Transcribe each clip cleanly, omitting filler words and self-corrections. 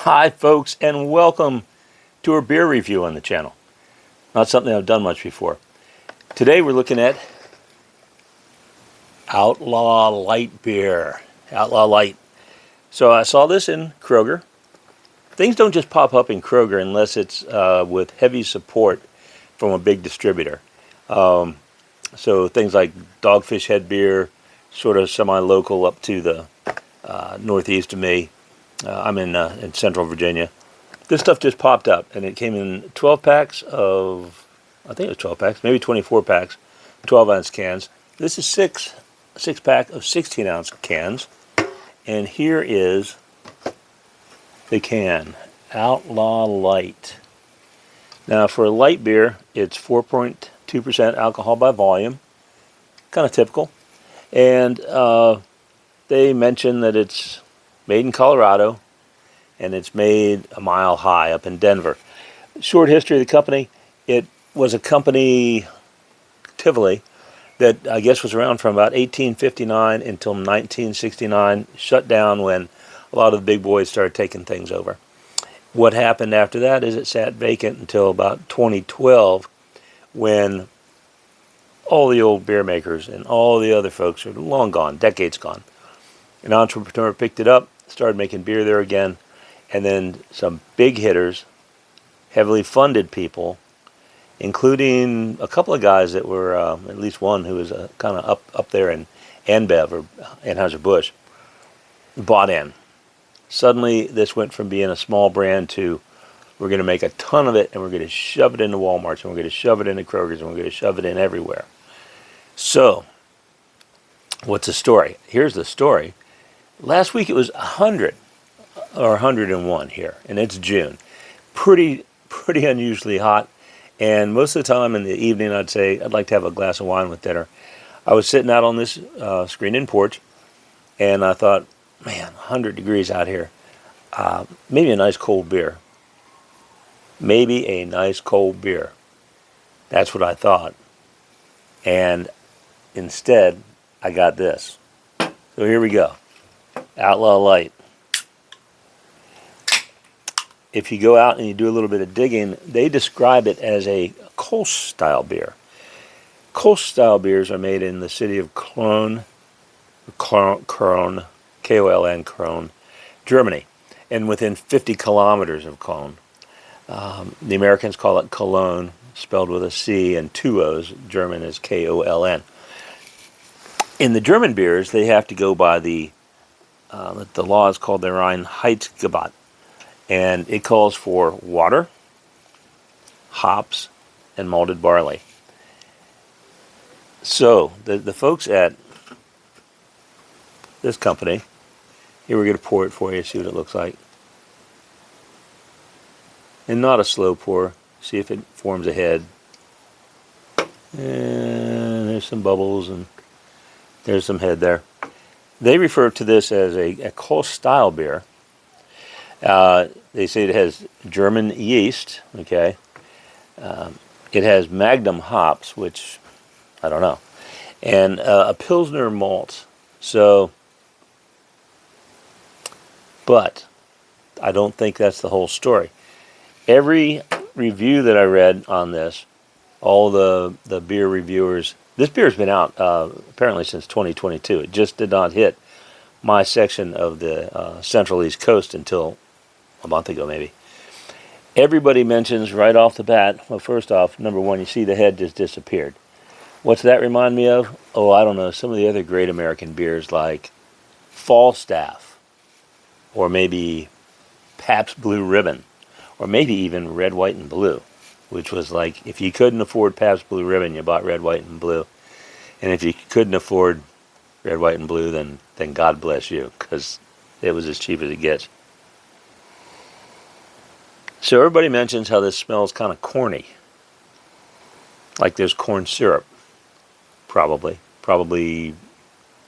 Hi folks, and welcome to our beer review on the channel. Not something I've done much before. Today we're looking at Outlaw Light beer. Outlaw Light. So I saw this in Kroger. Things don't just pop up in Kroger unless it's with heavy support from a big distributor. So things like Dogfish Head beer, sort of semi-local up to the northeast of me. I'm in Central Virginia. This stuff just popped up, and it came in 12 packs of, I think it was 12 packs, maybe 24 packs, 12-ounce cans. This is six pack of 16-ounce cans, and here is the can, Outlaw Light. Now, for a light beer, it's 4.2% alcohol by volume, kind of typical, and they mention that it's made in Colorado, and it's made a mile high up in Denver. Short history of the company: it was a company, Tivoli, that I guess was around from about 1859 until 1969, shut down when a lot of the big boys started taking things over. What happened after that is it sat vacant until about 2012, when all the old beer makers and all the other folks are long gone, decades gone. An entrepreneur picked it up, started making beer there again, and then some big hitters, heavily funded people, including a couple of guys that were, at least one who was kind of up there in AnBev or Anheuser-Busch, bought in. Suddenly, this went from being a small brand to, we're going to make a ton of it, and we're going to shove it into Walmarts, and we're going to shove it into Kroger's, and we're going to shove it in everywhere. So, what's the story? Here's the story. Last week it was 100 or 101 here, and it's June. Pretty unusually hot, and most of the time in the evening I'd say I'd like to have a glass of wine with dinner. I was sitting out on this screened-in porch, and I thought, man, 100 degrees out here. Maybe a nice cold beer. Maybe a nice cold beer. That's what I thought. And instead, I got this. So here we go. Outlaw Light. If you go out and you do a little bit of digging, they describe it as a Kolsch-style beer. Kolsch-style beers are made in the city of Cologne, K-O-L-N, Cologne, Germany, and within 50 kilometers of Cologne. The Americans call it Cologne, spelled with a C and two O's. German is K-O-L-N. In the German beers, they have to go by the law is called the Reinheitsgebot, and it calls for water, hops, and malted barley. So the folks at this company, here we're going to pour it for you, see what it looks like. And not a slow pour, see if it forms a head. And there's some bubbles, and there's some head there. They refer to this as a Kolsch-style beer. They say it has German yeast, okay? It has Magnum hops, which I don't know, and a Pilsner malt. So, but I don't think that's the whole story. Every review that I read on this, all the beer reviewers, this beer's been out apparently since 2022. It just did not hit my section of the Central East Coast until a month ago, maybe. Everybody mentions right off the bat, well, first off, number one, you see the head just disappeared. What's that remind me of? Oh, I don't know, some of the other great American beers like Falstaff, or maybe Pabst Blue Ribbon, or maybe even Red, White, and Blue, which was like, if you couldn't afford Pabst Blue Ribbon, you bought Red, White, and Blue. And if you couldn't afford Red, White, and Blue, then God bless you, because it was as cheap as it gets. So everybody mentions how this smells kind of corny, like there's corn syrup, probably,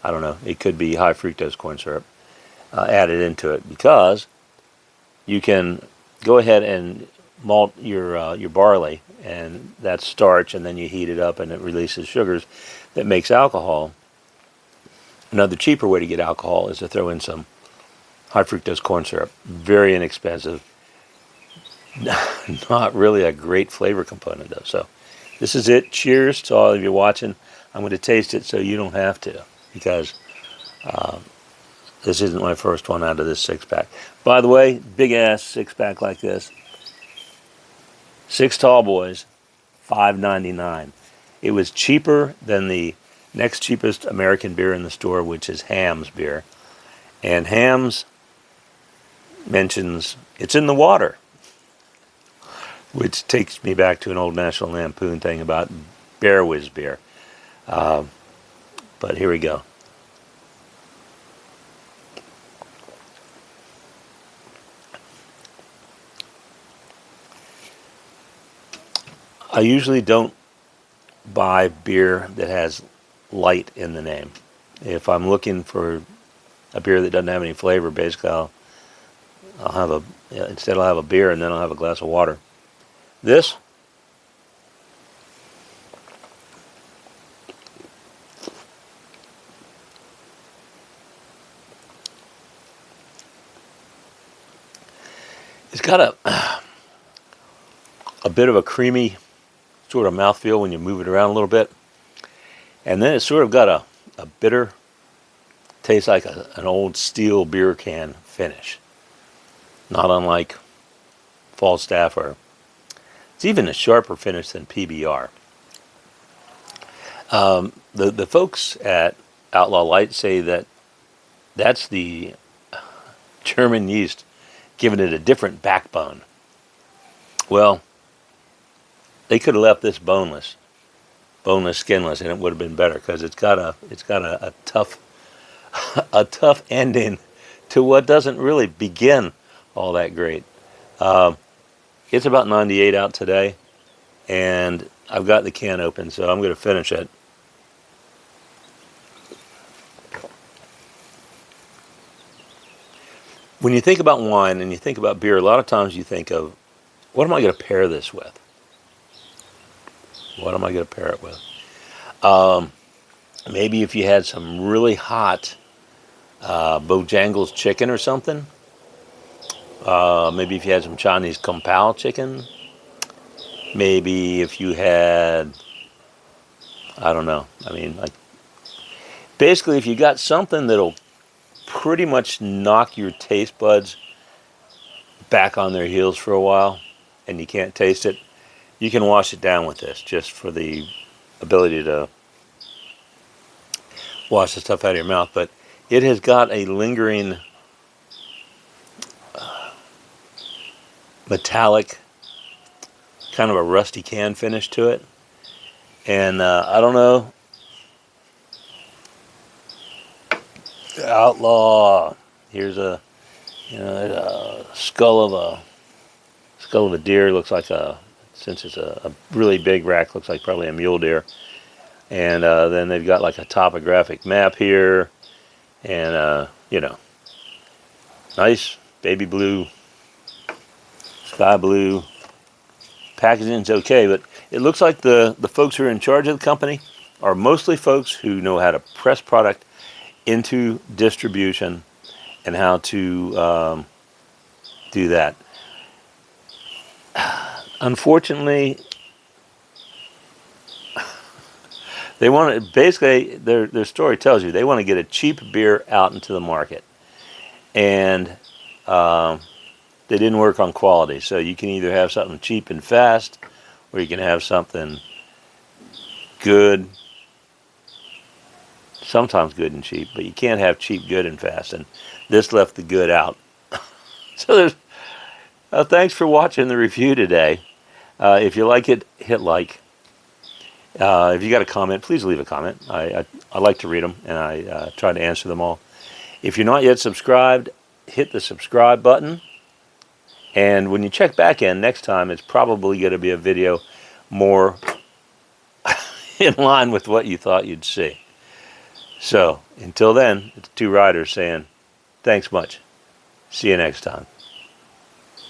I don't know, it could be high fructose corn syrup added into it, because you can go ahead and malt your barley, and that's starch, and then you heat it up and it releases sugars that makes alcohol. Another cheaper way to get alcohol is to throw in some high fructose corn syrup. Very inexpensive. Not really a great flavor component though. So this is it. Cheers to all of you watching. I'm going to taste it so you don't have to, because this isn't my first one out of this 6-pack. By the way, big ass 6-pack like this. 6 tall boys, $5.99. It was cheaper than the next cheapest American beer in the store, which is Ham's beer. And Ham's mentions it's in the water, which takes me back to an old National Lampoon thing about Bear Whiz beer. But here we go. I usually don't buy beer that has light in the name. If I'm looking for a beer that doesn't have any flavor, basically I'll have instead I'll have a beer and then I'll have a glass of water. This, it's got a bit of a creamy sort of mouthfeel when you move it around a little bit. And then it's sort of got a bitter, tastes like an old steel beer can finish. Not unlike Falstaff, or it's even a sharper finish than PBR. The folks at Outlaw Light say that that's the German yeast giving it a different backbone. Well, they could have left this boneless, skinless, and it would have been better, because it's got a tough a tough ending to what doesn't really begin all that great. It's about 98 out today, and I've got the can open, so I'm going to finish it. When you think about wine and you think about beer, a lot of times you think of, what am I going to pair this with? What am I going to pair it with? Maybe if you had some really hot Bojangles chicken or something. Maybe if you had some Chinese Kung Pao chicken. Maybe if you had, I don't know. I mean, like, basically if you got something that'll pretty much knock your taste buds back on their heels for a while and you can't taste it, you can wash it down with this, just for the ability to wash the stuff out of your mouth. But it has got a lingering metallic, kind of a rusty can finish to it. And I don't know, Outlaw, here's a skull of a deer. Looks like since it's a really big rack, looks like probably a mule deer. And then they've got like a topographic map here, and nice baby blue, sky blue. Packaging's okay, but it looks like the folks who are in charge of the company are mostly folks who know how to press product into distribution and how to do that. Unfortunately, they want to, basically their story tells you they want to get a cheap beer out into the market, and they didn't work on quality. So you can either have something cheap and fast, or you can have something good, sometimes good and cheap, but you can't have cheap, good, and fast. And this left the good out. So there's thanks for watching the review today. If you like it, hit like. If you got a comment, please leave a comment. I like to read them, and I try to answer them all. If you're not yet subscribed, hit the subscribe button. And when you check back in next time, it's probably going to be a video more in line with what you thought you'd see. So, until then, it's two riders saying, thanks much. See you next time.